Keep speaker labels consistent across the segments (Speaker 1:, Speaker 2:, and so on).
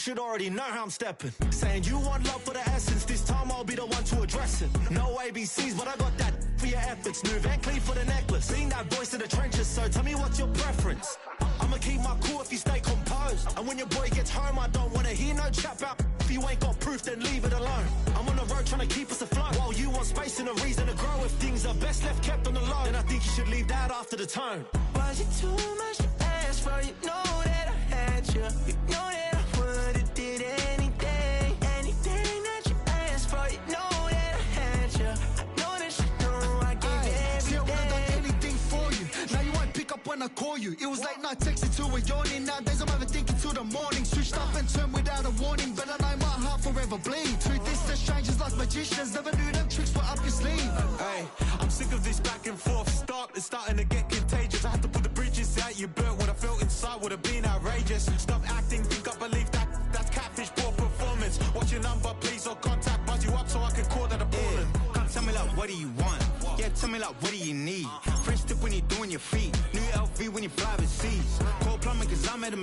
Speaker 1: should already know how I'm stepping. Saying you want love for the essence, this time I'll be the one to address it. No ABCs, but I got that for your efforts. New Van Cleef for the necklace. Being that voice in the trenches, so tell me what's your preference. I'ma keep my cool if you stay composed. And when your boy gets home, I don't wanna hear no chat about. If you ain't got proof, then leave it alone. I'm on the road trying to keep us afloat. While you want space and a reason to grow. If things are best left kept on the low, then I think you should leave that after the tone.
Speaker 2: Was it too much to ask for? You know that I had you. You know that I would've did anything. Anything that you asked for. You know that I had you. I know that you know I gave everything.
Speaker 3: See, I would've done anything for you. Now you won't pick up when I call you. It was late night texting till we're yawning. Nowadays I'm overthinking till the morning. Switched up and turned without a warning. But I know my heart forever bleed. Truth is that strangers like magicians. Never knew them tricks were up your sleeve.
Speaker 1: Hey, I'm sick of this back and forth. Stop, it's starting to get contagious. I had to put the bridges out you built. What I felt inside would have been outrageous. Stop acting, think I believe that. That's catfish, poor performance. What's your number, please, or contact. Buzz you up so I can call that a ballin'.
Speaker 4: Can't tell me like, what do you want? Yeah, tell me like, what do you need? Fresh tip when you're doing your feet. New LV when you fly overseas. Call plumbing cause I'm at a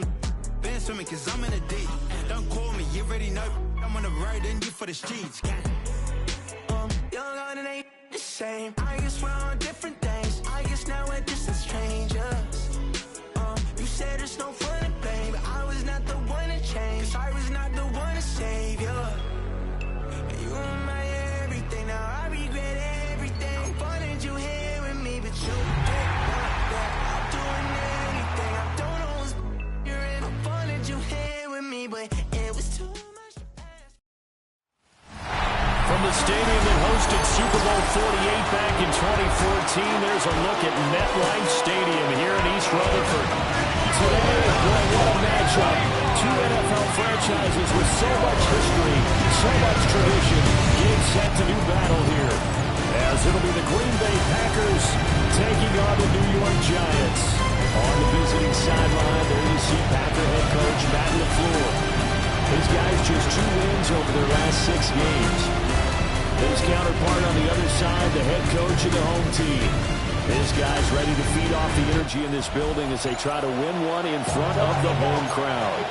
Speaker 4: band swimming cause I'm in a D. Don't call me, you already know. I'm on the road and you for the streets.
Speaker 2: Young on and ain't the same. I guess we're on different things. I guess now we're distant strangers. You said there's no fun to blame, but I was not the one to change. Cause I was not the one to save you. You were my everything, now I regret everything. I wanted you here with me, but you didn't want that. I'm doing anything, I don't know what's you're in. I wanted you here with me, but it was too much to ask.
Speaker 5: From the stadium that hosted Super Bowl 48 back in 2014, there's a look at MetLife Stadium here in East Rutherford. Today, boy, what a matchup. Two NFL franchises with so much history, so much tradition, getting set to do battle here. As it'll be the Green Bay Packers taking on the New York Giants. On the visiting sideline, there you see Packer head coach Matt LaFleur. His guys just 2 wins over their last 6 games. His counterpart on the other side, the head coach of the home team. His guys ready to feed off the energy in this building as they try to win one in front of the home crowd.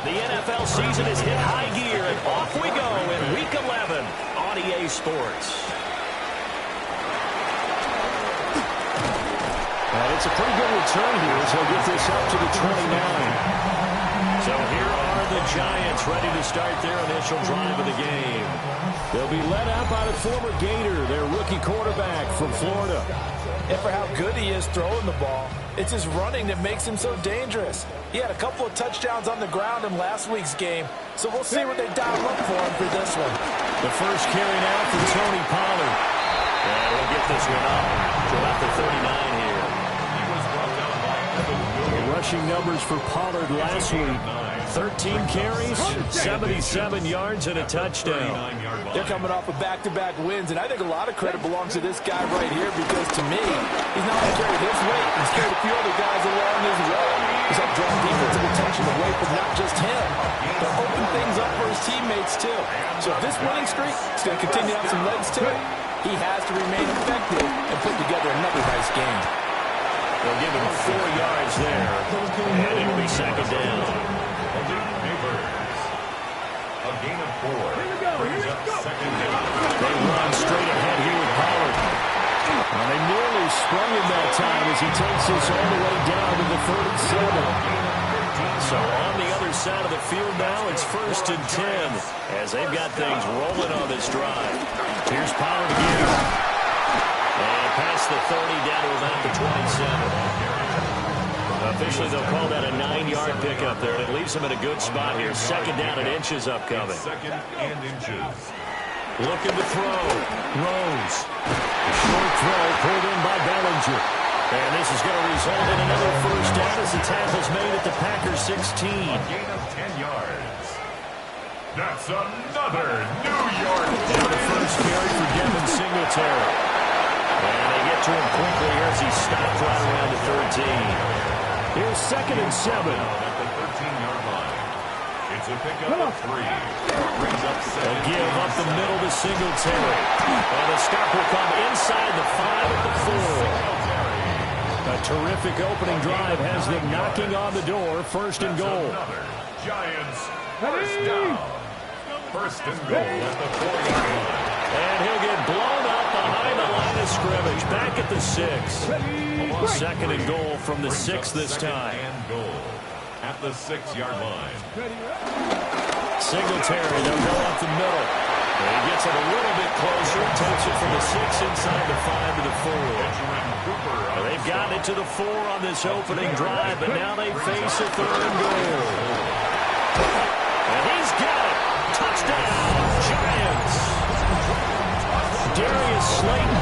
Speaker 5: The NFL season has hit high gear, and off we go in Week 11 on EA Sports. And it's a pretty good return here as he'll get this up to the 29. So here are the Giants ready to start their initial drive of the game. They'll be led out by the former Gator, their rookie quarterback from Florida.
Speaker 6: And for how good he is throwing the ball, it's his running that makes him so dangerous. He had a couple of touchdowns on the ground in last week's game, so we'll see what they dial up for him for this one.
Speaker 5: The first carry now for Tony Pollard. And we'll get this one up to about the 39 here. The rushing numbers for Pollard last week. 13 carries, 77 yards, and a touchdown.
Speaker 6: They're coming off of back-to-back wins, and I think a lot of credit belongs to this guy right here because, to me, he's not only carried his weight, he's carried a few other guys along his way. He's helped draw defensive attention away from not just him, but open things up for his teammates, too. So if this winning streak is going to continue to have some legs to it, he has to remain effective and put together another nice game.
Speaker 5: They'll give him 4 yards there, and it'll be second down.
Speaker 7: A gain of 4. Brings up second down.
Speaker 5: They run straight ahead here with Pollard. And they nearly sprung him that time as he takes this all the way down to the 37. So on the other side of the field now, it's 1st and 10 as they've got things rolling on this drive. Here's Pollard again. And past the 30 down to about the 27. Officially, they'll call that a 9-yard pickup there, and it leaves them in a good spot here. Second down and inches upcoming.
Speaker 7: Second and inches.
Speaker 5: Looking to throw. Rose. A short throw pulled in by Bellinger. And this is going to result in another first down as the tackle's made at the Packers 16.
Speaker 7: A gain of 10 yards. That's another New York
Speaker 5: Down the first carry for Devin Singletary. And they get to him quickly here as he stopped right around the 13. Here's 2nd and 7.
Speaker 7: At the 13-yard line. It's a pickup of 3. Brings up 7.
Speaker 5: They'll give up the middle to Singletary. And the stop will come inside the 5 at the 4. A terrific opening drive has them knocking on the door. First and goal.
Speaker 7: Another Giants first down. First and goal at the 4-yard line.
Speaker 5: And he'll get blown up behind the line of scrimmage. Back at the 6. Second and goal from the 6 this time.
Speaker 7: And goal at the 6-yard line.
Speaker 5: Singletary, they'll go up the middle. And he gets it a little bit closer. Takes it from the 6 inside the 5 to the 4. They've gotten it to the 4 on this opening drive, but now they face a third and goal. And he's got it. Touchdown, Giants. Darius Slayton,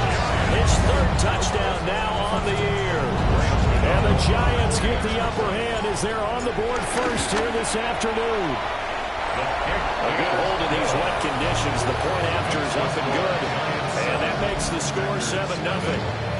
Speaker 5: his third touchdown now on the year. And the Giants get the upper hand as they're on the board first here this afternoon. A good hold in these wet conditions. The point after is up and good. And that makes the score 7-0.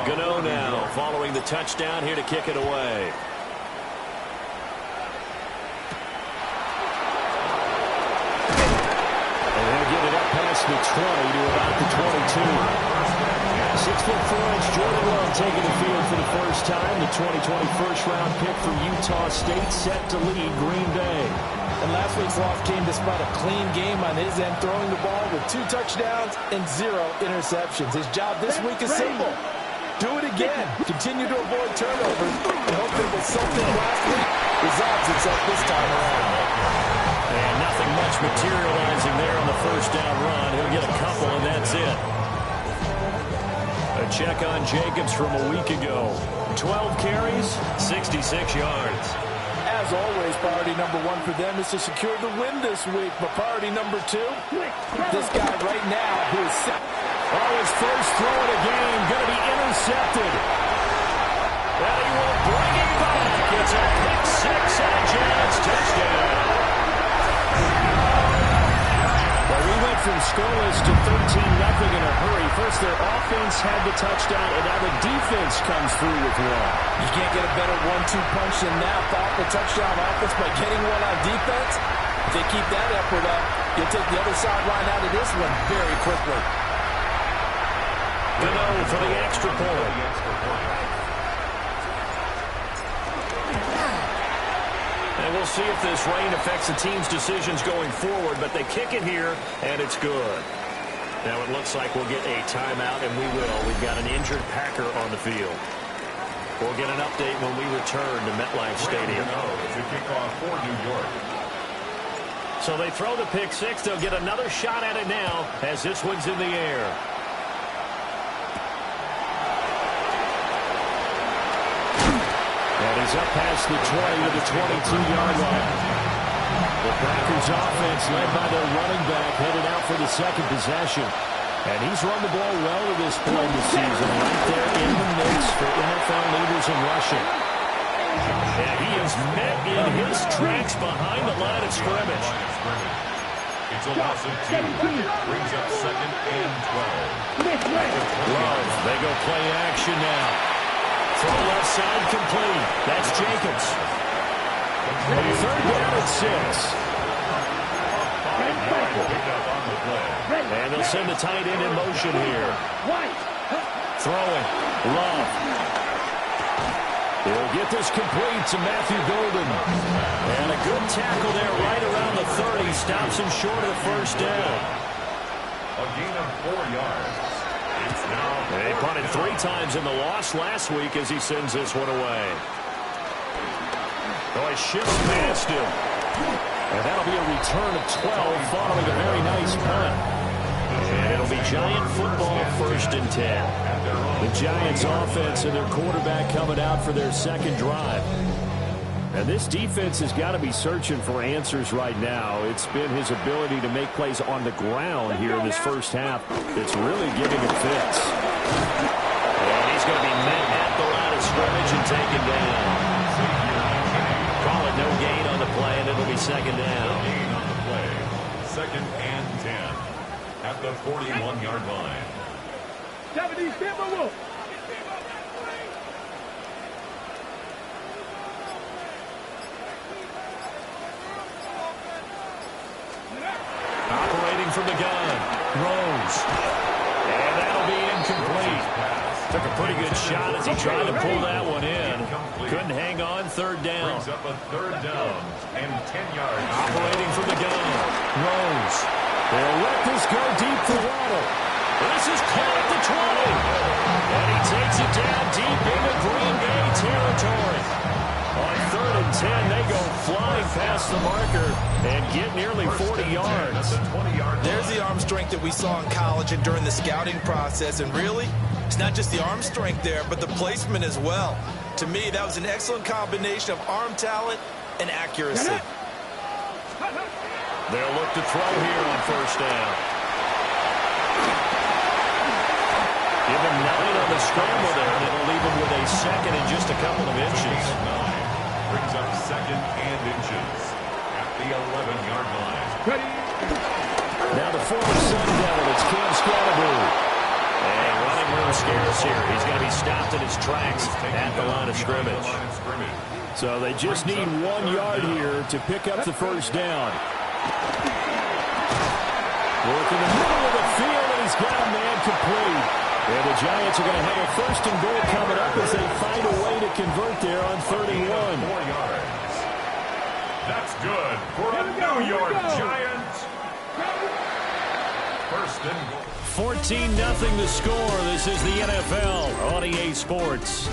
Speaker 5: Gno now following the touchdown here to kick it away. And they'll get it up past the 20 to about the 22. 6'4" Jordan Love taking the field for the first time. The 2020 first-round pick from Utah State set to lead Green Bay.
Speaker 6: And last week's loss came despite a clean game on his end, throwing the ball with 2 touchdowns and 0 interceptions. His job this week is simple. Do it again. Continue to avoid turnovers. And hope that was something last week resolves itself this time around.
Speaker 5: And nothing much materializing there on the first down run. He'll get a couple, and that's it. A check on Jacobs from a week ago. 12 carries, 66 yards.
Speaker 6: As always, priority number 1 for them is to secure the win this week. But priority number 2, this guy right now who is set.
Speaker 5: Oh, his first throw of the game going to be intercepted. And he will bring it back. It's a pick 6 and a Giants touchdown. Well, we went from scoreless to 13-0 in a hurry. First, their offense had the touchdown, and now the defense comes through with one.
Speaker 6: You can't get a better 1-2 punch than that. Off the touchdown offense by getting one on defense. If they keep that effort up, you'll take the other sideline out of this one very quickly.
Speaker 5: Gno for the extra point. And we'll see if this rain affects the team's decisions going forward, but they kick it here, and it's good. Now it looks like we'll get a timeout, and we will. We've got an injured Packer on the field. We'll get an update when we return to MetLife Stadium.
Speaker 7: To kick off for New York.
Speaker 5: So they throw the pick 6. They'll get another shot at it now as this one's in the air. And he's up past the 20 to the 22-yard line. The Packers offense led by their running back headed out for the second possession. And he's run the ball well to this point this season, right there in the mix for NFL leaders in rushing. And he is met in his tracks behind the line of scrimmage.
Speaker 7: It's a loss of 2. Brings up 2nd and 12.
Speaker 5: Love, they go play action now. Throw left side complete. That's Jacobs. 3rd down at 6. And they'll send the tight end in motion here. Throwing. Love. He'll get this complete to Matthew Golden. And a good tackle there right around the 30. Stops him short of the first down.
Speaker 7: A gain of 4 yards. It's now
Speaker 5: They punted 3 times in the loss last week as he sends this one away. Oh, he shifts past him. And that'll be a return of 12 following a very nice punt. And it'll be Giant football, 1st and 10. The Giants offense and their quarterback coming out for their second drive. And this defense has got to be searching for answers right now. It's been his ability to make plays on the ground here in this first half that's really giving him fits. And he's going to be met at the line of scrimmage and taken down. Call it no gain on the play, and it'll be 2nd down.
Speaker 7: gain on the play. 2nd and 10 at the 41-yard line.
Speaker 5: Operating from the gun. Rose. And that'll be incomplete. Took a pretty good shot as he tried to pull that one in. Couldn't hang on. 3rd down.
Speaker 7: Brings up a 3rd down and 10 yards.
Speaker 5: Operating from the gun. Rose. They'll let this go deep for Waddle. This is caught at the 20. And he takes it down deep into Green Bay territory. On 3rd and 10, they go flying past the marker and get nearly 40 yards.
Speaker 6: There's the arm strength that we saw in college and during the scouting process. And really, it's not just the arm strength there, but the placement as well. To me, that was an excellent combination of arm talent and accuracy.
Speaker 5: They'll look to throw here on 1st down. Give him 9 on the scramble there, and it'll leave him with a 2nd and just a couple of inches.
Speaker 7: 9 brings up 2nd and inches at the 11-yard line.
Speaker 5: Now the former Sun Devil, it's Cam Scatterboo. And running room scarce here. He's going to be stopped in his tracks at the line of scrimmage. So they just need 1 yard here to pick up the 1st down. Work in the middle of the field, and he's got a man complete. And the Giants are going to have a 1st and goal coming up as they find a way to convert there on 31.
Speaker 7: 4 yards. That's good for a New York Giants. 1st and goal.
Speaker 5: 14-0 the score. This is the NFL on EA Sports.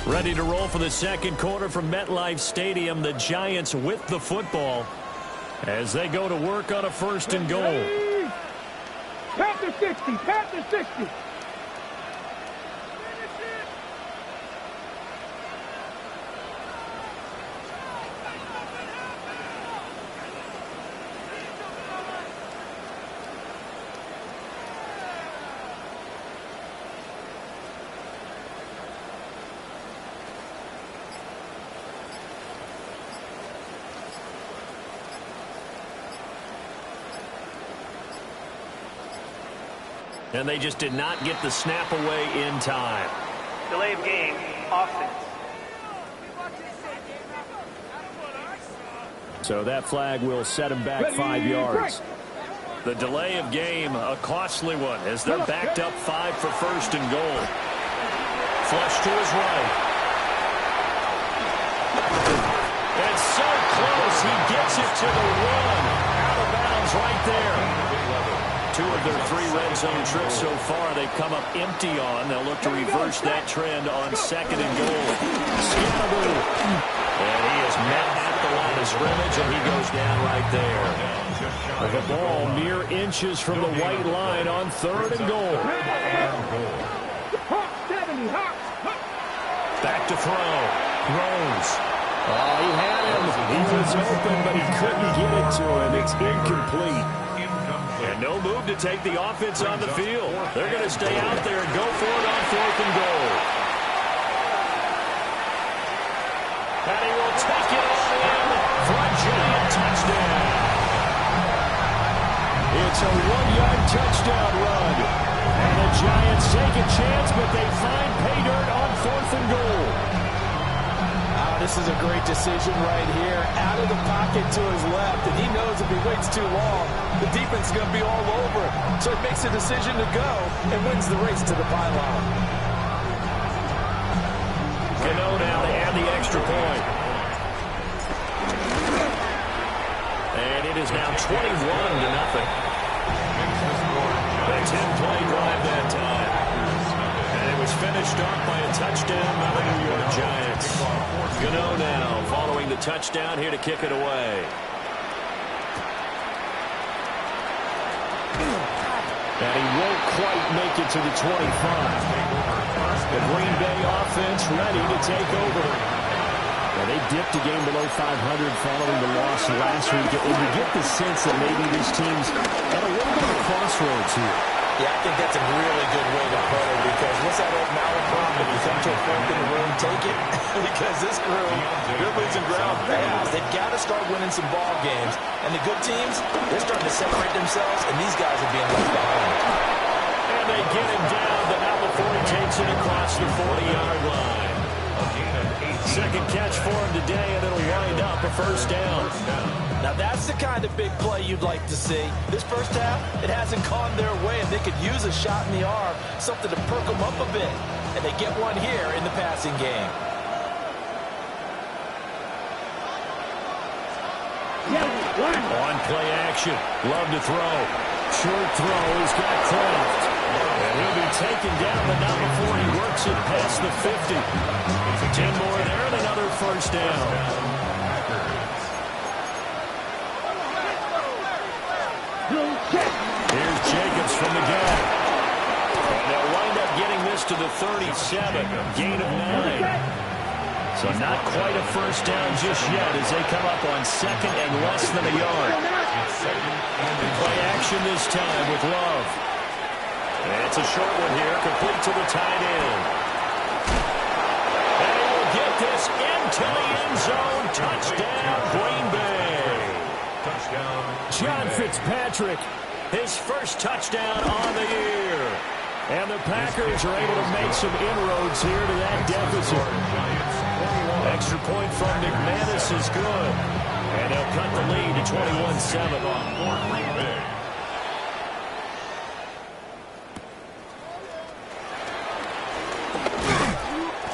Speaker 5: Ready to roll for the 2nd quarter from MetLife Stadium. The Giants with the football as they go to work on a 1st and goal.
Speaker 8: Panther 60, Panther 60.
Speaker 5: And they just did not get the snap away in time.
Speaker 9: Delay of game, offense.
Speaker 5: So that flag will set him back 5 yards. The delay of game, a costly one, as they're backed up 5 for 1st and goal. Flush to his right. And so close, he gets it to the 1. Out of bounds right there. 2 of their 3 red zone trips so far they've come up empty on. They'll look to reverse that trend on 2nd and goal. Scatterboo. And he is met at the line of of scrimmage, and he goes down right there. The ball mere inches from the white line on 3rd and goal. Back to throw. Throws. Oh, he had him. He was open, but he couldn't get it to him. It's incomplete. And no move to take the offense on the field. They're going to stay out there and go for it on 4th and goal. And he will take it all in for a giant touchdown. It's a 1-yard touchdown run. And the Giants take a chance, but they find pay dirt on 4th and goal.
Speaker 6: This is a great decision right here. Out of the pocket to his left, and he knows if he waits too long, the defense is going to be all over it. So he makes a decision to go and wins the race to the pylon.
Speaker 5: Gmen now to add the extra point. And it is now 21-0. A 10-play drive that time. And it was finished off by a touchdown by the New York Giants. Gmen now following the touchdown here to kick it away. And he won't quite make it to the 25. The Green Bay offense ready to take over. Now, they dipped a game below 500 following the loss last week. And you get the sense that maybe this team's at a little bit of a crossroads here.
Speaker 6: Yeah, I think that's a really good way to put it, because what's that old malaprops? If you come to a fork in the room, take it. Because this crew, they're losing ground fast. They've got to start winning some ball games. And the good teams, they're starting to separate themselves, and these guys are being left behind.
Speaker 5: And they get him down, but not before he takes it across the 40-yard line. Second catch for him today, and it'll wind up a first down.
Speaker 6: Now that's the kind of big play you'd like to see. This first half, it hasn't gone their way, and they could use a shot in the arm, something to perk them up a bit. And they get one here in the passing game.
Speaker 5: On play action, Love to throw. Short throw, he's got Kraft. And he'll be taken down, but not before he works it past the 50. 10 more there and another first down. Here's Jacobs from the gap. And they'll wind up getting this to the 37. Gain of 9. So not quite a first down just yet as they come up on 2nd and less than a yard. Play action this time with Love. And it's a short one here, complete to the tight end. And he will get this into the end zone. Touchdown, Green Bay. Touchdown. John Fitzpatrick, his first touchdown on the year. And the Packers are able to make some inroads here to that deficit. Extra point from McManus is good. And they'll cut the lead to 21-7 on Green Bay.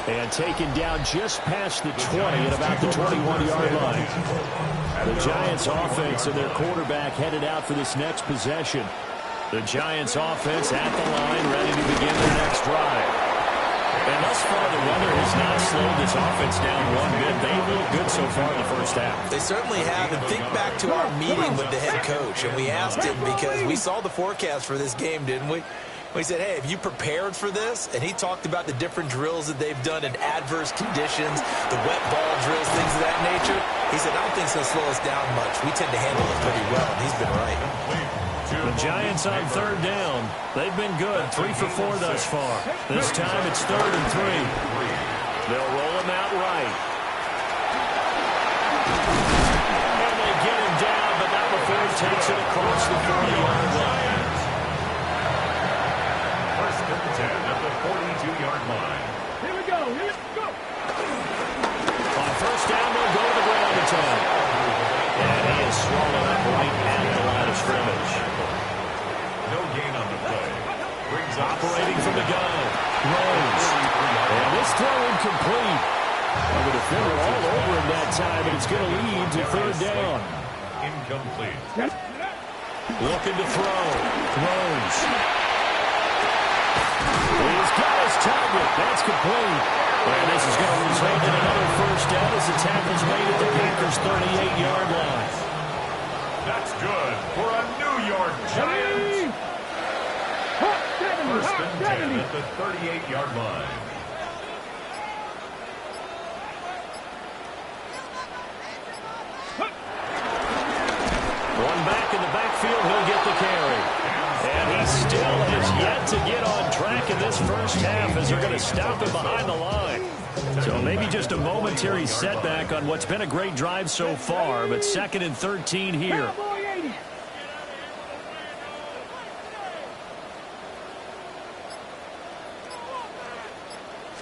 Speaker 5: And taken down just past the 20 at about the 21-yard line. The Giants offense and their quarterback headed out for this next possession. The Giants offense at the line, ready to begin their next drive. And thus far, the weather has not slowed this offense down one bit. They've looked good so far in the first half.
Speaker 6: They certainly have. And think back to our meeting with the head coach. And we asked him, because we saw the forecast for this game, didn't we? We said, hey, have you prepared for this? And he talked about the different drills that they've done in adverse conditions, the wet ball drills, things of that nature. He said, I don't think it's going to slow us down much. We tend to handle it pretty well, and he's been right.
Speaker 5: The Giants on 3rd down. They've been good, 3 for 4 thus far. This time it's 3rd and 3. They'll roll him out right. And they get him down, but not before he takes it across the 40-yard line.
Speaker 7: First and 10 at the 42-yard line.
Speaker 8: Here we go, here we go.
Speaker 5: On first down, they'll go to the ground in time. And he is swallowed up right at the line of scrimmage.
Speaker 7: No gain on the play. Brings
Speaker 5: operating from the gun. Rose. And this throw incomplete. Well, the defender all over him that time, and it's going to lead to 3rd down.
Speaker 7: Incomplete.
Speaker 5: Looking to throw. Rose. He's got his target. That's complete. And this is going to result in another first down as the tackle's made at the Packers' 38-yard line.
Speaker 7: That's good for a New York Giant. First and 10 at the 38-yard line.
Speaker 5: One back in the backfield, he'll get the carry. And he still has yet to get on track in this first half as they're going to stop him behind the line. So maybe just a momentary setback on what's been a great drive so far, but 2nd and 13 here.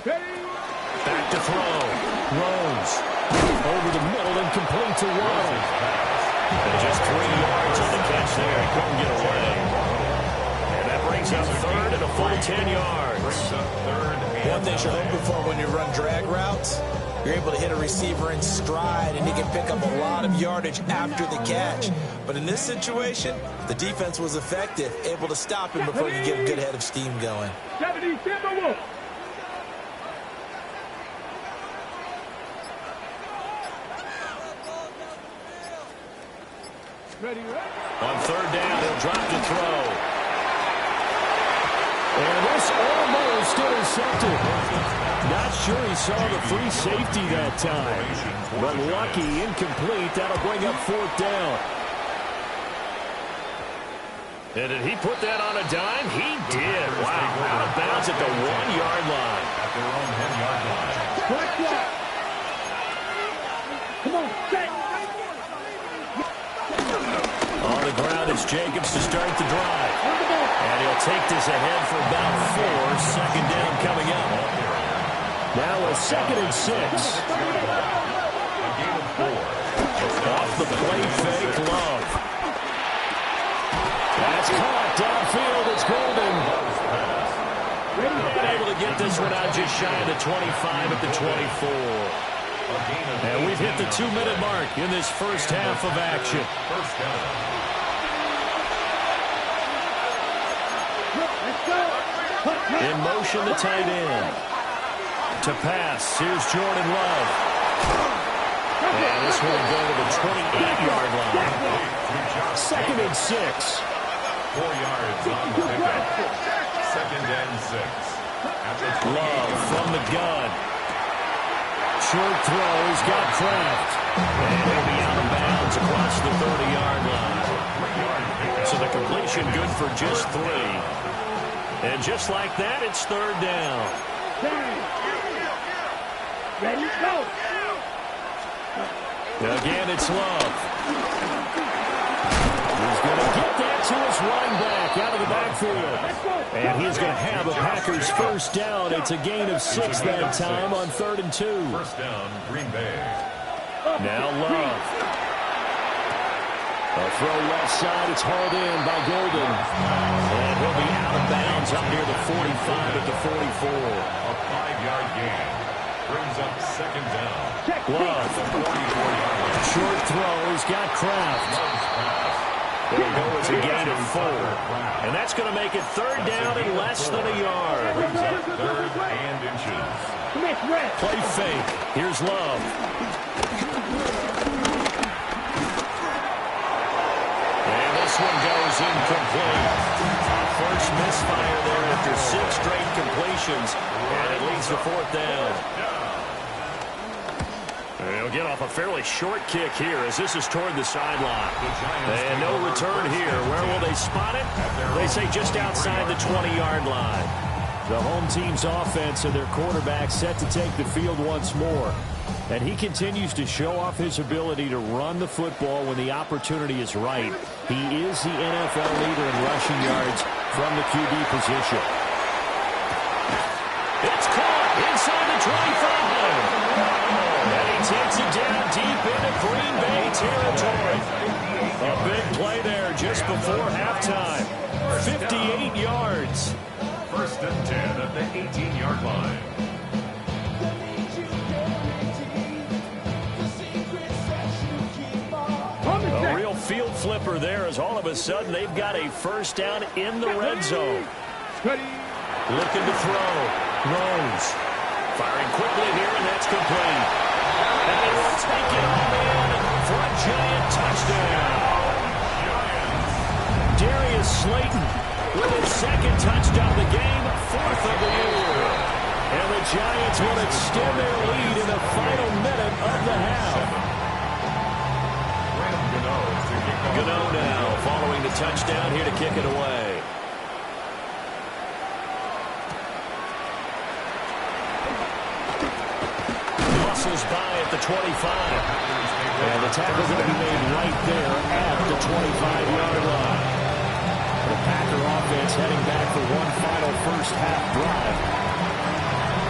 Speaker 5: Back to throw. Rose. Over the middle and complete to Waddle. And just 3 yards on the catch there. He couldn't get away. And that brings up 3rd and a full 10 yards.
Speaker 6: One thing you're hoping for when you run drag routes, you're able to hit a receiver in stride, and he can pick up a lot of yardage after the catch. But in this situation, the defense was effective, able to stop him before you get a good head of steam going.
Speaker 5: On 3rd down, he'll drop to throw. And this almost intercepted. Not sure he saw the free safety that time. But lucky, incomplete. That'll bring up 4th down. And did he put that on a dime? He did. Wow, out of bounds at the 1-yard line.
Speaker 7: At their own 10-yard line.
Speaker 8: Come on, set.
Speaker 5: On the ground is Jacobs to start the drive. And he'll take this ahead for about 4. 2nd down coming up. Now a 2nd and 6.
Speaker 7: A gain of 4.
Speaker 5: Off the play fake, Love. That's caught downfield. It's Golden. And able to get this one out just shy of the 25 at the 24. And we've hit the 2-minute mark in this first half of action.
Speaker 7: First down.
Speaker 5: In motion, the tight end. To pass, here's Jordan Love. And this will go to the 28-yard line. 2nd and 6.
Speaker 7: 4 yards on the pickup. 2nd and 6.
Speaker 5: Love from the gun. Short throw, he's got Kraft. And he'll be out of bounds across the 30-yard line. So the completion good for just 3. And just like that, it's 3rd down.
Speaker 8: Ready, go.
Speaker 5: Again, it's Love. He's going to get that to his running back out of the backfield. And he's going to have a Packers first down. It's a gain of 6 that time on 3rd and 2.
Speaker 7: First down, Green Bay.
Speaker 5: Now Love. A throw left side. It's hauled in by Golden. And he'll be out of bounds up near the 45 at the 44.
Speaker 7: A 5-yard gain. Brings up 2nd down.
Speaker 5: Love. Short throw. He's got Kraft. It'll go as a gain of 4. And that's going to make it 3rd down and less than a yard.
Speaker 7: Brings up 3rd and inches.
Speaker 5: Play fake. Here's Love. And this one goes incomplete. First misfire there after 6 straight completions. And it leads to 4th down. They'll get off a fairly short kick here as this is toward the sideline. And no return here. Where will they spot it? They say just outside the 20-yard line. The home team's offense and their quarterback set to take the field once more. And he continues to show off his ability to run the football when the opportunity is right. He is the NFL leader in rushing yards from the QB position. It's caught inside the 25. And he takes it down deep into Green Bay territory. A big play there just before halftime. 58 yards.
Speaker 7: First and 10 at the 18-yard line.
Speaker 5: A real field flipper there as all of a sudden they've got a first down in the red zone. Looking to throw. Rose. Firing quickly here, and that's complete. And they will take it all in for a giant touchdown. Darius Slayton with his second touchdown of the game, fourth of the year. And the Giants will extend their lead in the final minute of the half. Gmen now following the touchdown here to kick it away. Muscles by at the 25. And the tackle going to be made right there at the 25-yard line. The Packer offense heading back for one final first half drive.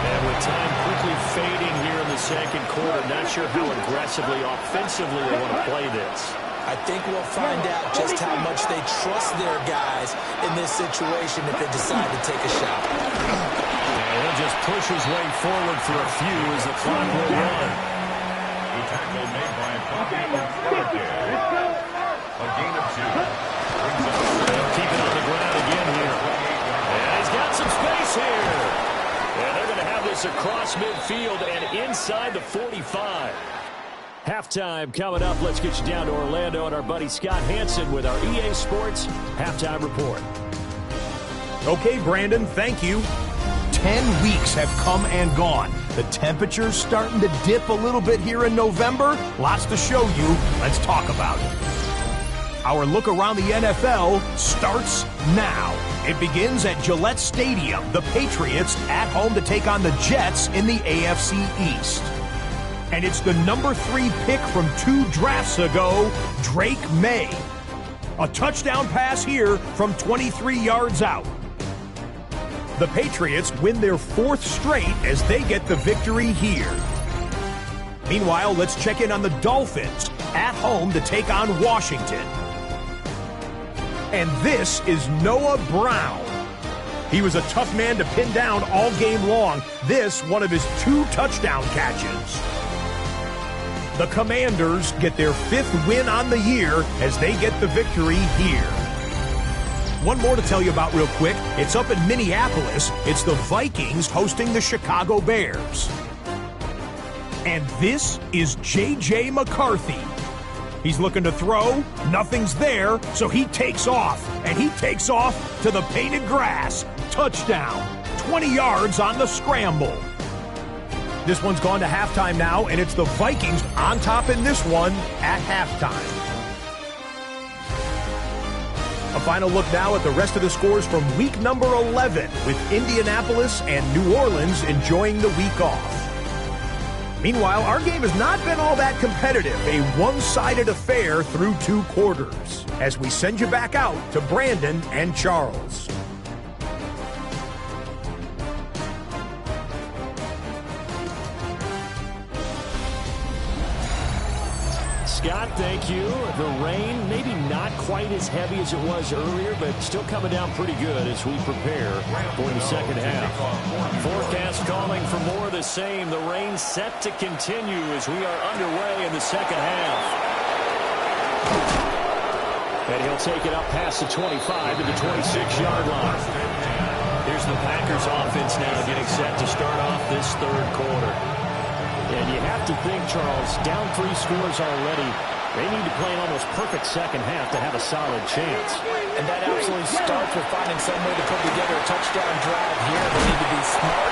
Speaker 5: And with time quickly fading here in the second quarter, not sure how aggressively, offensively they want to play this.
Speaker 6: I think we'll find out just how much they trust their guys in this situation if they decide to take a shot.
Speaker 5: And he'll just push his way forward for a few as the clock will run.
Speaker 7: The tackle made by Bobby. A gain of 2.
Speaker 5: They'll keep it on the ground again here. And he's got some space here. And they're going to have this across midfield and inside the 45. Halftime coming up. Let's get you down to Orlando and our buddy Scott Hansen with our EA Sports Halftime Report.
Speaker 10: Okay, Brandon, thank you. 10 weeks have come and gone. The temperature's starting to dip a little bit here in November. Lots to show you. Let's talk about it. Our look around the NFL starts now. It begins at Gillette Stadium. The Patriots at home to take on the Jets in the AFC East. And it's the number 3 pick from 2 drafts ago, Drake May. A touchdown pass here from 23 yards out. The Patriots win their 4th straight as they get the victory here. Meanwhile, let's check in on the Dolphins at home to take on Washington. And this is Noah Brown. He was a tough man to pin down all game long. This, one of his 2 touchdown catches. The Commanders get their 5th win on the year as they get the victory here. One more to tell you about real quick. It's up in Minneapolis. It's the Vikings hosting the Chicago Bears. And this is J.J. McCarthy. He's looking to throw. Nothing's there, so he takes off. And he takes off to the painted grass. Touchdown. 20 yards on the scramble. This one's gone to halftime now, and it's the Vikings on top in this one at halftime. A final look now at the rest of the scores from week number 11, with Indianapolis and New Orleans enjoying the week off. Meanwhile, our game has not been all that competitive, a one-sided affair through 2 quarters, as we send you back out to Brandon and Charles.
Speaker 5: Scott, thank you. The rain, maybe not quite as heavy as it was earlier, but still coming down pretty good as we prepare for the second half. Forecast calling for more of the same. The rain set to continue as we are underway in the second half. And he'll take it up past the 25 to the 26-yard line. Here's the Packers offense now getting set to start off this 3rd quarter. And you have to think, Charles, down 3 scores already. They need to play an almost perfect second half to have a solid chance.
Speaker 6: And that absolutely starts with finding some way to put together a touchdown drive here. They need to be smart,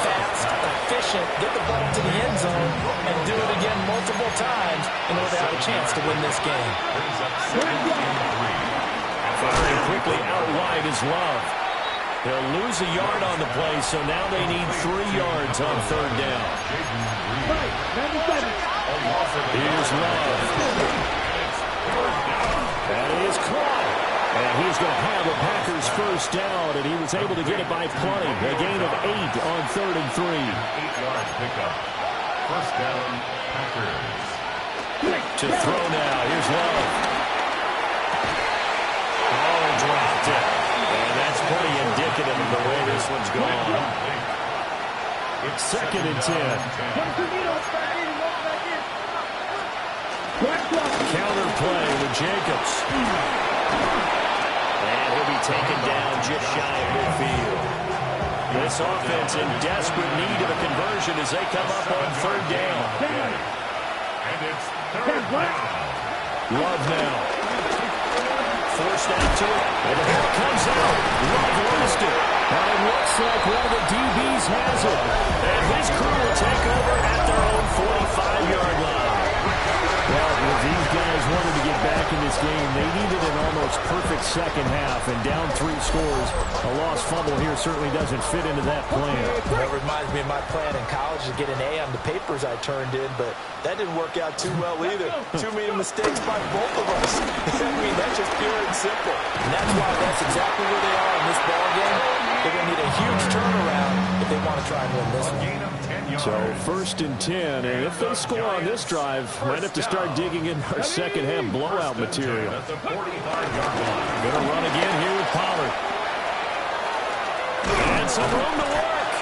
Speaker 6: fast, efficient, get the ball to the end zone, and do it again multiple times in order to have a chance to win this game.
Speaker 5: Firing quickly out wide is Love. They'll lose a yard on the play, so now they need 3 yards on 3rd down. Here's Love. That is caught. And he's going to have a Packers first down, and he was able to get it by plenty. A gain of 8 on 3rd and 3.
Speaker 7: 8-yard pickup. First down, Packers.
Speaker 5: To throw now. Here's Love. Oh, dropped it. And that's pretty indicative of the way this one's gone. It's 2nd and 10. Counter play with Jacobs. And he'll be taken down just shy of midfield. This offense in desperate need of a conversion as they come up on third down.
Speaker 7: And it's third down.
Speaker 5: Love now. Forced out to it. And the ball comes out. Love lost it. And it looks like one of the DBs has it. And his crew will take over at their own 45-yard line. Well, if these guys wanted to get back in this game, they needed an almost perfect second half. And down 3 scores, a lost fumble here certainly doesn't fit into that plan.
Speaker 6: That reminds me of my plan in college to get an A on the papers I turned in, but that didn't work out too well either. Too many mistakes by both of us. I mean, that's just pure and simple. And that's why that's exactly where they are in this ball game. They're going to need a huge turnaround if they want to try and win this one.
Speaker 5: So 1st and 10, and if they score on this drive, might have to start digging in our second half blowout material. Going to run again here with Pollard. And some room to work.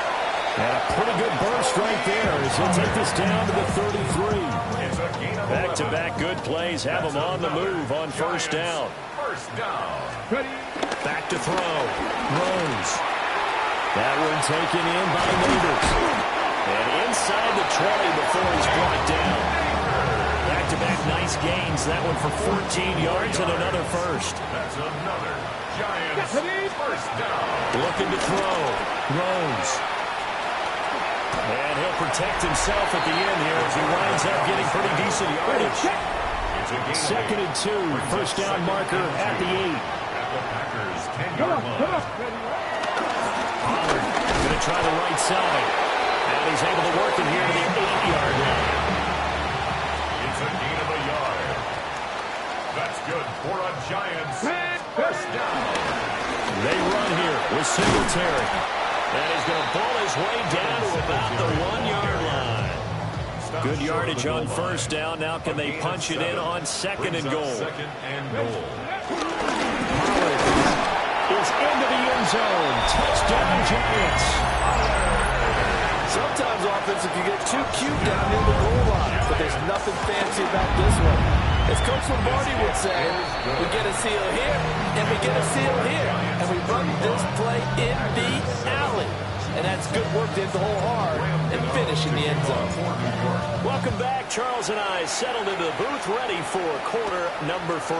Speaker 5: And a pretty good burst right there as he'll take this down to the 33. Back-to-back good plays have him on the move on first down. Back to throw. Rose. That one taken in by Neighbors. And inside the 20 before he's brought down. Back-to-back nice gains. That one for 14 yards and another first.
Speaker 7: That's another Giants first down.
Speaker 5: Looking to throw. Rose. And he'll protect himself at the end here as he winds up getting pretty decent yardage. 2nd and 2. First down marker at the 8.
Speaker 7: At the Packers' 10-yard line.
Speaker 5: Pollard going to try the right side. And he's able to work it here to the 8-yard line.
Speaker 7: It's a gain of a yard. That's good for a Giants first down.
Speaker 5: They run here with Singletary. And he's going to pull his way down to about the 1-yard line. Good yardage on first down. Now can they punch it in on 2nd and goal? Pollard is into the end zone. Touchdown, Giants.
Speaker 6: Sometimes offense, if you get too cute down near the goal line, but there's nothing fancy about this one. As Coach Lombardi would say, we get a seal here, and we get a seal here, and we run this play in the alley. And that's good work to hit the hole hard and finish in the end zone.
Speaker 5: Welcome back. Charles and I settled into the booth, ready for quarter number 3.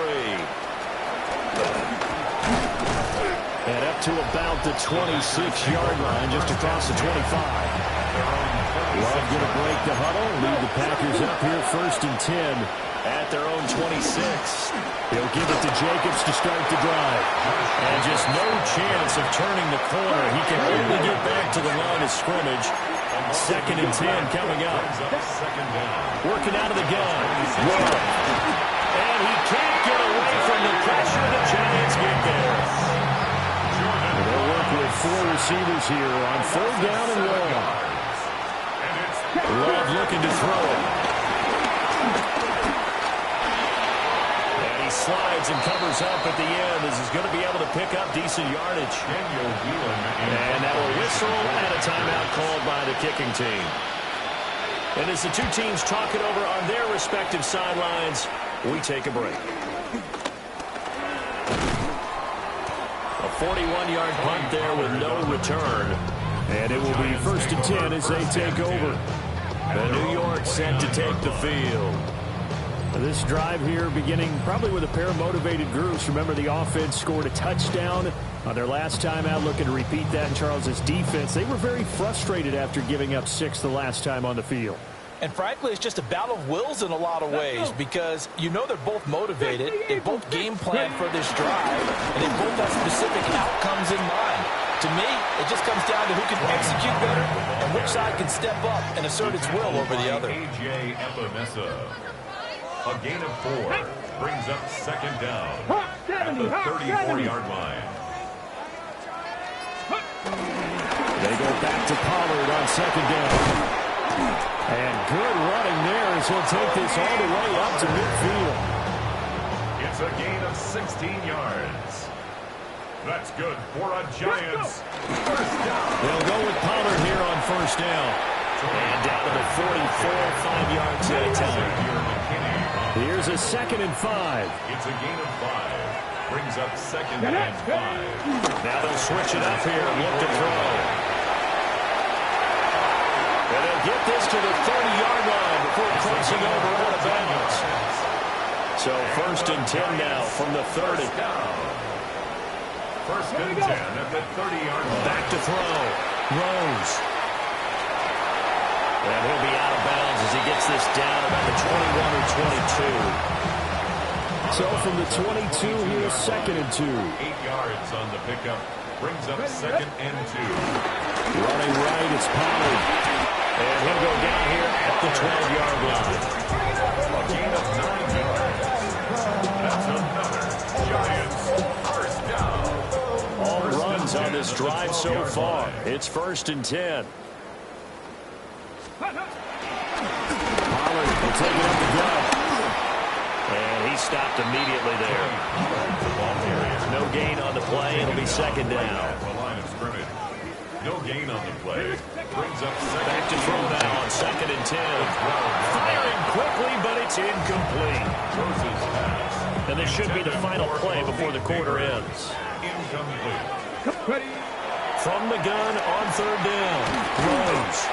Speaker 5: And up to about the 26-yard line, just across the 25. Love going to break the huddle, lead the Packers up here 1st and 10 at their own 26. He'll give it to Jacobs to start the drive. And just no chance of turning the corner. He can only get back to the line of scrimmage. 2nd and 10 coming up. Working out of the gun. Love. And he can't get away from the pressure. The Giants get there. They'll work with 4 receivers here on 3rd down and 1. Love looking to throw it. And he slides and covers up at the end as he's going to be able to pick up decent yardage. And now a whistle and a timeout called by the kicking team. And as the two teams talk it over on their respective sidelines, we take a break. A 41-yard punt there with no return. And it will be 1st and 10 as they take over. The New York set to take the field. This drive here beginning probably with a pair of motivated groups. Remember, the offense scored a touchdown on their last time out, looking to repeat that in Charles's defense. They were very frustrated after giving up 6 the last time on the field.
Speaker 6: And frankly, it's just a battle of wills in a lot of ways because you know they're both motivated. They both game plan for this drive, and they both have specific outcomes in mind. To me, it just comes down to who can execute better and which side can step up and assert its will over the other.
Speaker 7: A.J. Epinesa. A gain of 4 brings up 2nd down at the 34-yard line.
Speaker 5: They go back to Pollard on 2nd down. And good running there as he'll take this all the way up to midfield.
Speaker 7: It's a gain of 16 yards. That's good for a Giants first down.
Speaker 5: They'll go with Pollard here on first down. And down to the 44, 5 yards at a time. Here's a 2nd and 5.
Speaker 7: It's a gain of 5. Brings up 2nd and 5.
Speaker 5: Now they'll switch it up here and look to throw. And they'll get this to the 30-yard line before crossing over out of bounds. So 1st and 10 now from the 30.
Speaker 7: 1st and 10 at the 30-yard line.
Speaker 5: Back to throw. Rose. And he'll be out of bounds as he gets this down about the 21 or 22. So from the 22, here's 2nd and 2.
Speaker 7: 8 yards on the pickup. Brings up 2nd and 2.
Speaker 5: Running right, it's Pollard. And he'll go down here at the 12-yard line.
Speaker 7: A gain of 9 yards. That's another Giants first down.
Speaker 5: All runs on this drive so far. It's 1st and 10. Pollard will take it up the gut. And he stopped immediately there. No gain on the play. It'll be 2nd down.
Speaker 7: The line of scrimmage. No gain on the play. Brings up 2nd.
Speaker 5: Back to throw now on 2nd and 10. Firing quickly, but it's incomplete.
Speaker 7: Rose's pass.
Speaker 5: And this should be the final play before the quarter ends.
Speaker 7: Incomplete.
Speaker 5: From the gun on 3rd down. Rose.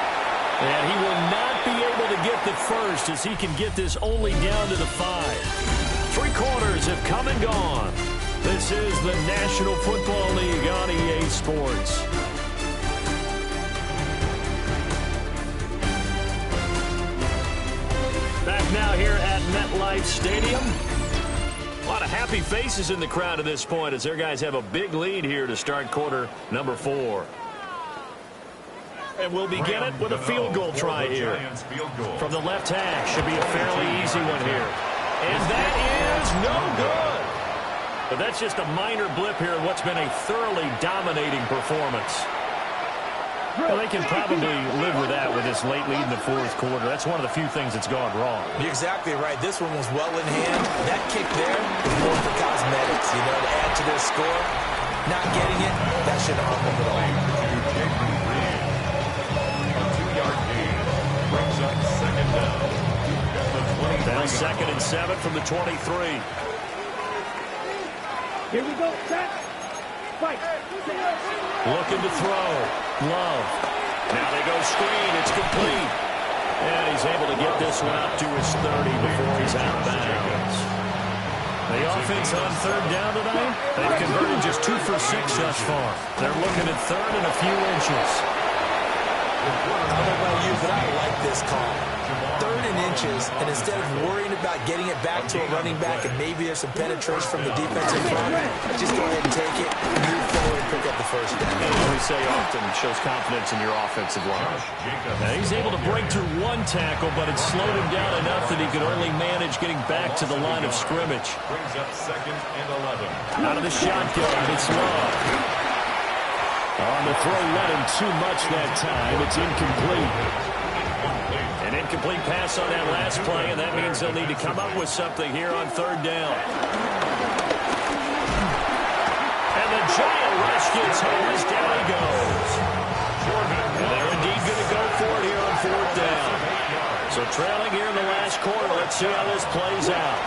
Speaker 5: And he will not be able to get the first as he can get this only down to the 5. 3 quarters have come and gone. This is the National Football League on EA Sports. Back now here at MetLife Stadium. A lot of happy faces in the crowd at this point as their guys have a big lead here to start quarter number 4. And we'll begin it with a field goal try here. From the left hash. Should be a fairly easy one here. And that is no good. But that's just a minor blip here in what's been a thoroughly dominating performance. Well, they can probably live with that with this late lead in the 4th quarter. That's one of the few things that's gone wrong.
Speaker 6: You're exactly right. This one was well in hand. That kick there is more for cosmetics, to add to their score. Not getting it, that shouldn't have hung them at all.
Speaker 7: Brings up 2nd down.
Speaker 5: Now 2nd and 7 from the 23.
Speaker 8: Here we go. Set. Fight.
Speaker 5: Looking to throw. Love. Now they go screen. It's complete. And he's able to get this one up to his 30 before he's out of bounds. The offense on 3rd down tonight, they've converted just 2 for 6 thus far. They're looking at 3rd and a few inches.
Speaker 6: I don't know about you, but I like this call. 3rd and inches, and instead of worrying about getting it back to a running back and maybe there's some penetration from the defensive front, just go ahead and take it, move forward, and pick up the first down.
Speaker 5: As we say often, shows confidence in your offensive line. Now he's able to break through 1 tackle, but it slowed him down enough that he could only manage getting back to the line of scrimmage.
Speaker 7: Brings up 2nd and 11.
Speaker 5: Out of the shotgun, it's Love. On the throw, not him too much that time. It's incomplete. An incomplete pass on that last play, and that means they'll need to come up with something here on 3rd down. And the giant rush gets home as down he goes. And they're indeed going to go for it here on 4th down. So trailing here in the last quarter. Let's see how this plays out.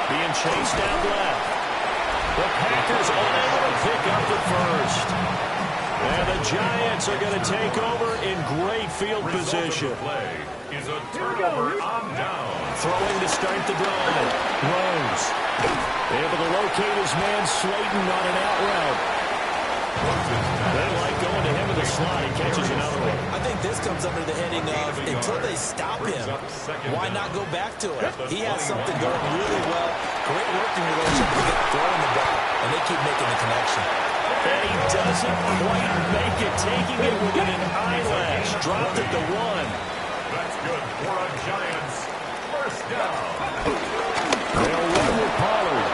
Speaker 5: Being chased out left. The Packers unable to pick up the first. And the Giants are going to take over in great field position.
Speaker 7: Play is a turnover on down.
Speaker 5: Throwing to start the drive. Rose. Able to locate his man Slayton on an out route. They like going to him in the slot. He catches another one.
Speaker 6: I think this comes under the heading of until they stop him, why not go back to it? He has something going really well. Great working relationship with the guy throwing the ball, and they keep making the connection.
Speaker 5: And he doesn't quite make it, taking it within an eyelash. Dropped at the 1.
Speaker 7: That's good for a Giants first down.
Speaker 5: They'll run with Pollard.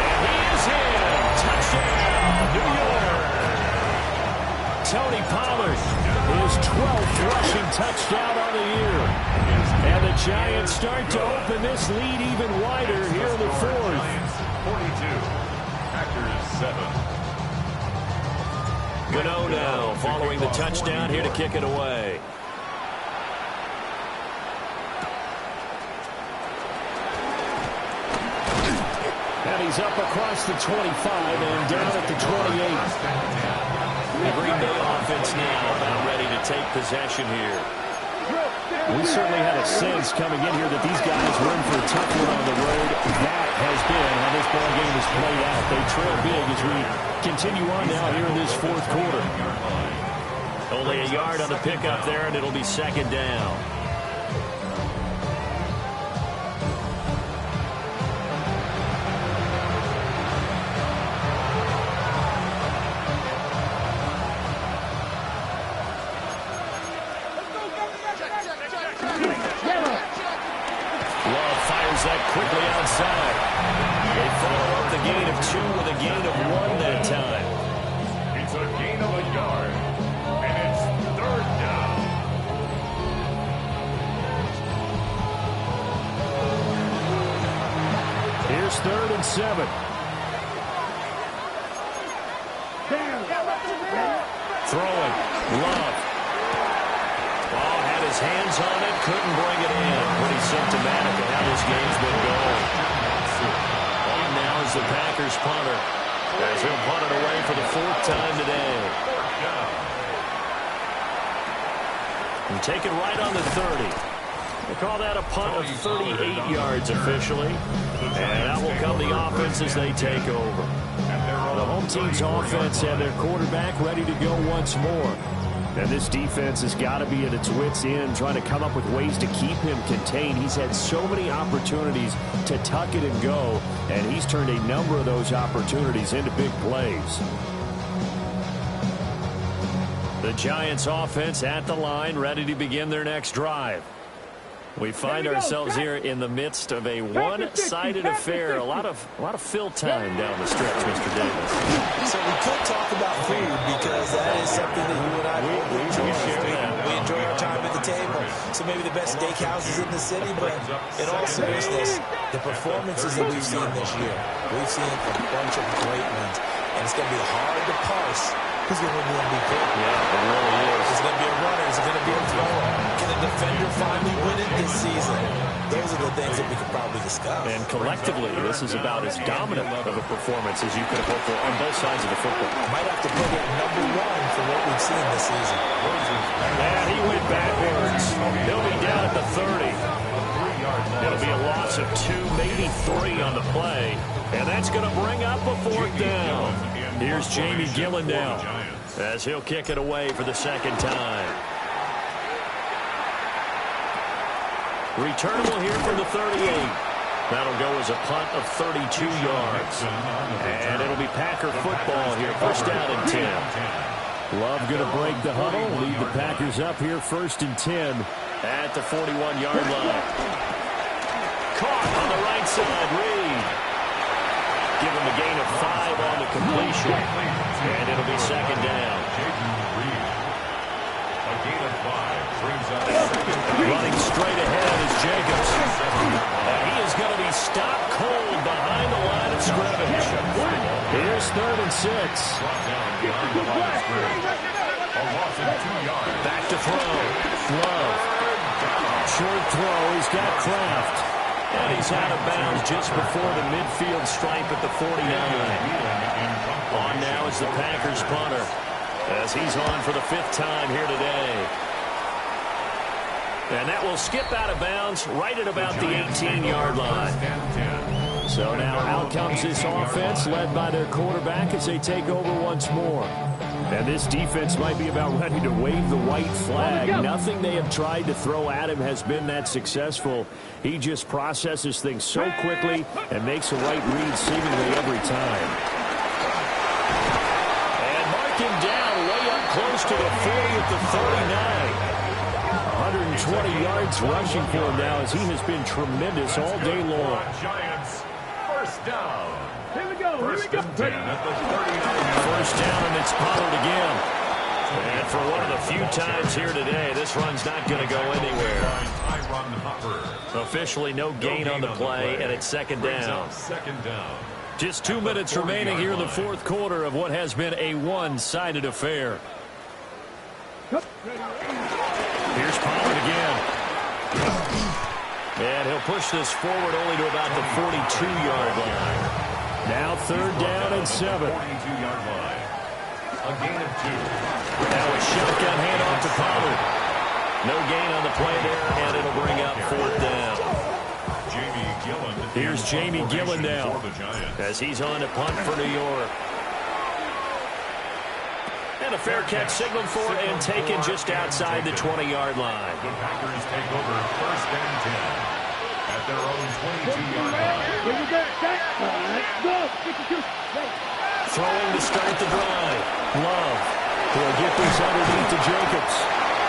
Speaker 5: And he is in. Touchdown, New York. Tony Pollard, his 12th rushing touchdown on the year. And the Giants start to open this lead even wider here in the 4th.
Speaker 7: 42. Packers 7.
Speaker 5: Gano now following the touchdown here to kick it away. And he's up across the 25 and down at the 28. The Green Bay offense now about ready to take possession here.
Speaker 10: We certainly had a sense coming in here that these guys were in for a tough one on the road. That has been how this ball game has played out. They trail big as we continue on now here in this fourth quarter.
Speaker 5: Only a yard on the pickup there, and it'll be second down. That quickly outside. They follow up the gain of 2 with a gain of 1 that time.
Speaker 7: It's a gain of a yard, and it's third down.
Speaker 10: Here's 3rd and 7.
Speaker 5: Throwing. Love. Ball had his hands on it, couldn't bring it in. Pretty symptomatic of how this game's been going. On now is the Packers punter, as he'll punt it away for the 4th time today. And take it right on the 30. They call that a punt of 38 yards officially. And that will come the offense as they take over. The home team's offense and their quarterback ready to go once more.
Speaker 10: And this defense has got to be at its wits' end, trying to come up with ways to keep him contained. He's had so many opportunities to tuck it and go, and he's turned a number of those opportunities into big plays.
Speaker 5: The Giants offense at the line, ready to begin their next drive. We find ourselves here in the midst of a one-sided affair. A lot of fill time down the stretch, Mr. Davis.
Speaker 11: So we could talk about food because that is something that you and I we enjoy our time at the table. So maybe the best steakhouses in the city, but in all seriousness, the performances that we've seen this year, we've seen a bunch of great ones, and it's going to be hard to parse who's going to win the MVP.
Speaker 5: Yeah, it really is.
Speaker 11: Is it going to be a runner? Is it going to be a thrower? Can a defender finally win it this season? Those are the things that we could probably discuss.
Speaker 5: And collectively, this is about as dominant of a performance as you could have hoped for on both sides of the football.
Speaker 11: Might have to put it number 1 for what we've seen this season.
Speaker 5: And he went backwards. He'll be down at the 30. It'll be a loss of 2, maybe 3 on the play. And that's going to bring up a 4th down. Here's Jamie Gillen now, as he'll kick it away for the 2nd time. Returnable here from the 38. That'll go as a punt of 32 yards. And it'll be Packer football here, 1st down and 10.
Speaker 10: Love going to break the huddle, lead the Packers up here, 1st and 10.
Speaker 5: At the 41-yard line. Caught on the right side, Reed. Give him a gain of 5 on the completion. And it'll be 2nd down.
Speaker 7: A gain of 5 brings up second down.
Speaker 5: Running straight ahead is Jacobs. And he is going to be stopped cold behind the line of scrimmage.
Speaker 10: Here's 3rd and 6.
Speaker 7: A loss of 2 yards.
Speaker 5: Back to throw.
Speaker 10: Love. Short throw. He's got Kraft.
Speaker 5: And he's out of bounds just before the midfield stripe at the 49. On now is the Packers punter, as he's on for the 5th time here today. And that will skip out of bounds right at about the 18-yard line.
Speaker 10: So now out comes this offense led by their quarterback as they take over once more. And this defense might be about ready to wave the white flag. Nothing they have tried to throw at him has been that successful. He just processes things so quickly and makes a right read seemingly every time.
Speaker 5: And mark him down way up close to the 40 at the 39.
Speaker 10: 120 yards rushing for him now as he has been tremendous all day long.
Speaker 7: Giants, 1st down.
Speaker 8: Here we go.
Speaker 7: 1st and 10 at the 39.
Speaker 5: 1st down, and it's Pollard again. And for one of the few times here today, this run's not going to go anywhere. Officially no gain on the play, and it's 2nd down.
Speaker 7: 2nd down.
Speaker 5: Just 2 minutes remaining here in the 4th quarter of what has been a one-sided affair. Here's Pollard again. And he'll push this forward only to about the 42-yard line.
Speaker 10: Now 3rd down and 7.
Speaker 7: 42-yard line. A gain of 2.
Speaker 5: Now a shotgun handoff to Pollard. No gain on the play there, and it'll bring up 4th down. Here's Jamie Gillen now as he's on to punt for New York. And a fair catch signaled for and taken just outside the 20-yard line.
Speaker 7: The Packers take over 1st and 10 at their own 22-yard line.
Speaker 5: Throwing to start the drive. Love. He'll get this underneath to Jacobs.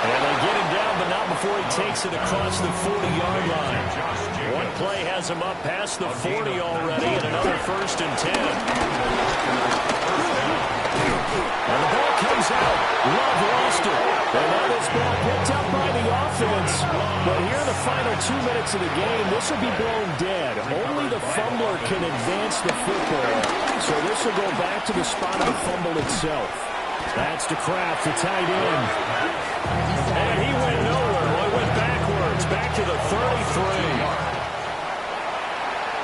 Speaker 5: And they get him down, but not before he takes it across the 40-yard line. One play has him up past the 40 already, and another 1st and 10. And the ball comes out. Love lost it. And that is ball picked up by the offense. But here in the final 2 minutes of the game, this will be blown dead. Only the fumbler can advance the football. So this will go back to the spot of the fumble itself. That's to Kraft, the tight end. And he went nowhere. Well, he went backwards, back to the 33.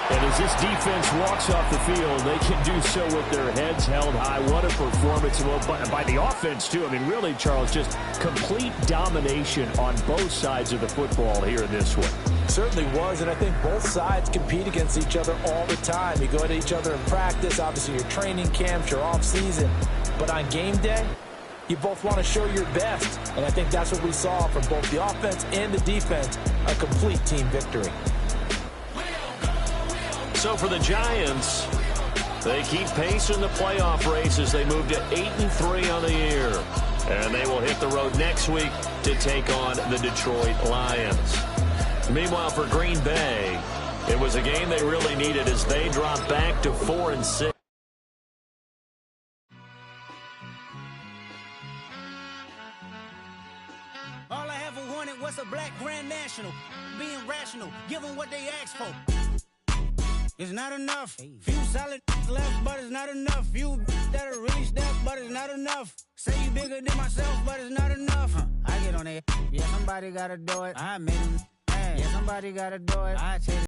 Speaker 5: And as this defense walks off the field, they can do so with their heads held high. What a performance by the offense, too. I mean, really, Charles, just complete domination on both sides of the football here in this one.
Speaker 11: Certainly was, and I think both sides compete against each other all the time. You go at each other in practice, obviously your training camps, your off-season. But on game day, you both want to show your best. And I think that's what we saw from both the offense and the defense, a complete team victory.
Speaker 5: So for the Giants, they keep pace in the playoff race as they move to 8-3 on the year. And they will hit the road next week to take on the Detroit Lions. Meanwhile, for Green Bay, it was a game they really needed as they dropped back to 4-6.
Speaker 12: All I ever wanted was a black Grand National. Being rational, give them what they ask for. It's not enough. Few solid left, but it's not enough. Few that are really step, but it's not enough. Say you bigger than myself, but it's not enough. I get on it. Yeah, somebody gotta do it. I made him. Yeah, somebody gotta do it. I tell you.